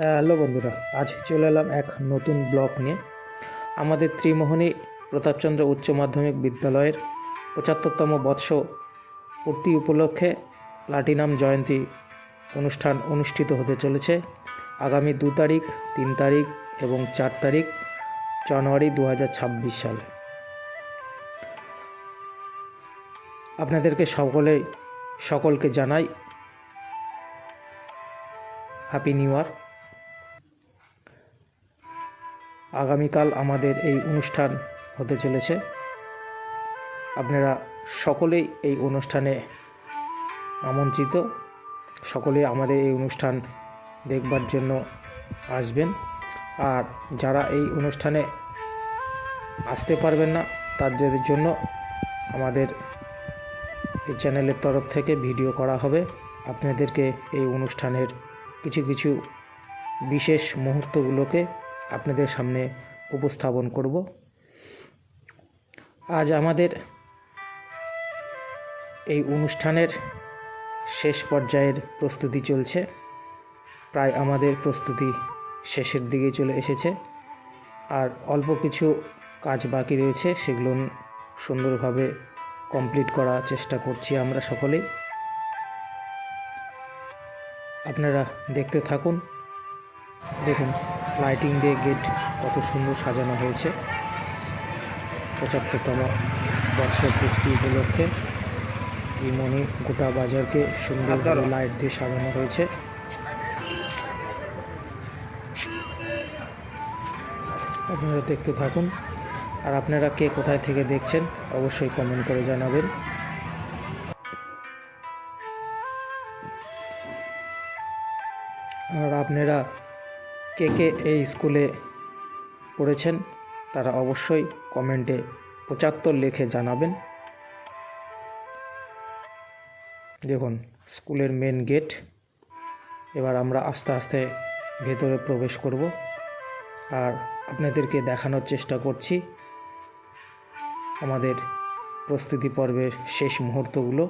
Hello বন্ধুরা, আজ চলে এলাম এক নতুন ব্লগ নিয়ে। আমাদের ত্রিমোহনী প্রতাপচন্দ্র উচ্চ মাধ্যমিক বিদ্যালয়ের ৭৫তম বর্ষ পূর্তি উপলক্ষে প্লাটিনাম জয়ন্তী অনুষ্ঠান অনুষ্ঠিত হতে চলেছে আগামী ২ তারিখ, ৩ তারিখ এবং ৪ তারিখ জানুয়ারি ২০২৬ সালে। আপনাদেরকে সকলকে জানাই হ্যাপি নিউ ইয়ার। আগামীকাল আমাদের এই অনুষ্ঠান হতে চলেছে। আপনারা সকলেই এই অনুষ্ঠানে আমন্ত্রিত। সকলেই আমাদের এই অনুষ্ঠান দেখবার জন্য আসবেন। আর যারা এই অনুষ্ঠানে আসতে পারবেন না, তাদের জন্য আমাদের এই চ্যানেলের তরফ থেকে ভিডিও করা হবে। আপনাদেরকে এই অনুষ্ঠানের কিছু বিশেষ মুহূর্তগুলোকে আপনাদের সামনে উপস্থাপন করব। আজ আমাদের এই অনুষ্ঠানের শেষ পর্যায়ের প্রস্তুতি চলছে। প্রায় আমাদের প্রস্তুতি শেষের দিকে চলে এসেছে। আর অল্প কিছু কাজ বাকি রয়েছে, সেগুলো সুন্দরভাবে কমপ্লিট করার চেষ্টা করছি আমরা সকলেই। আপনারা দেখতে থাকুন। দেখুন, লাইটিং দিয়ে গেট কত সুন্দর সাজানো হয়েছে। ৭৫তম বর্ষের পূর্তি উপলক্ষে ত্রিমোহনী গোটা বাজারকে সুন্দরভাবে লাইট দিয়ে সাজানো হয়েছে। আপনারা দেখতে থাকুন। আর আপনারা কে কোথায় থেকে দেখছেন অবশ্যই কমেন্ট করে জানাবেন। আর আপনারা কে এই স্কুলে পড়েছেন তারা অবশ্যই কমেন্টে ৭৫ লিখে জানাবেন। দেখুন, স্কুলের মেন গেট। এবার আমরা আস্তে আস্তে ভেতরে প্রবেশ করব। আর আপনাদেরকে দেখানোর চেষ্টা করছি আমাদের প্রস্তুতি পর্বের শেষ মুহূর্তগুলো।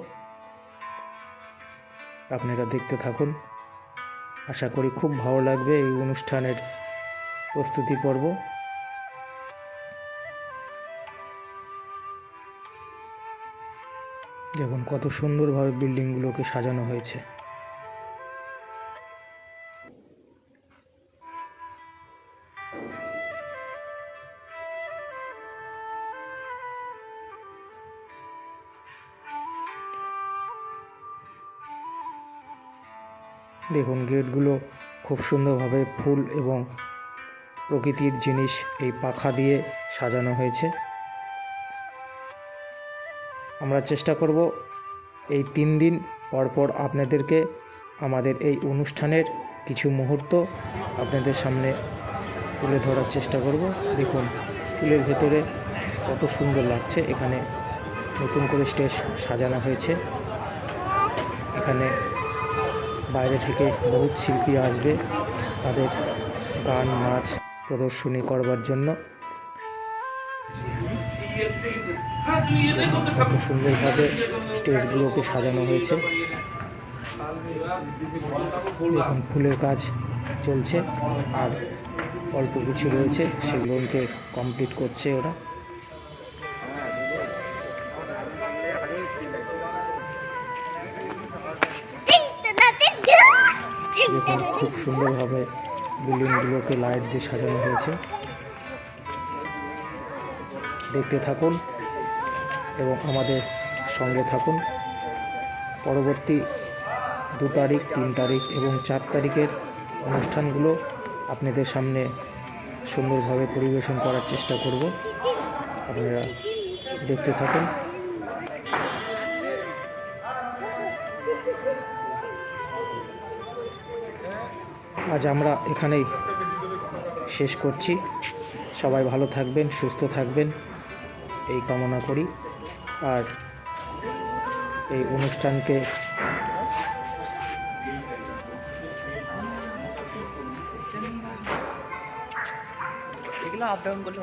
আপনারা দেখতে থাকুন। আশা করি খুব ভালো লাগবে এই অনুষ্ঠানের প্রস্তুতি পর্ব। দেখুন কত সুন্দরভাবে বিল্ডিংগুলোকে সাজানো হয়েছে। দেখুন, গেটগুলো খুব সুন্দরভাবে ফুল এবং প্রকৃতির জিনিস এই পাখা দিয়ে সাজানো হয়েছে। আমরা চেষ্টা করব এই ৩ দিন পরপর আপনাদেরকে আমাদের এই অনুষ্ঠানের কিছু মুহূর্ত আপনাদের সামনে তুলে ধরার চেষ্টা করব। দেখুন, স্কুলের ভেতরে কত সুন্দর লাগছে। এখানে নতুন করে স্টেজ সাজানো হয়েছে। এখানে বাইরে থেকে বহুত শিল্পী আসবে তাদের গান নাচ প্রদর্শনী করবার জন্য। কত সুন্দরভাবে স্টেজগুলোকে সাজানো হয়েছে। দেখুন, ফুলের কাজ চলছে আর অল্প কিছু রয়েছে, সেগুলোকে কমপ্লিট করছে ওরা। দেখুন, খুব সুন্দরভাবে বিল্ডিংগুলোকে লাইট দিয়ে সাজানো হয়েছে। দেখতে থাকুন এবং আমাদের সঙ্গে থাকুন। পরবর্তী ২ তারিখ, ৩ তারিখ এবং ৪ তারিখের অনুষ্ঠানগুলো আপনাদের সামনে সুন্দরভাবে পরিবেশন করার চেষ্টা করব। আপনারা দেখতে থাকুন। আজ আমরা এখানেই শেষ করছি। সবাই ভালো থাকবেন, সুস্থ থাকবেন এই কামনা করি। আর এই অনুষ্ঠানকে এগুলো আপ ডাউন করলো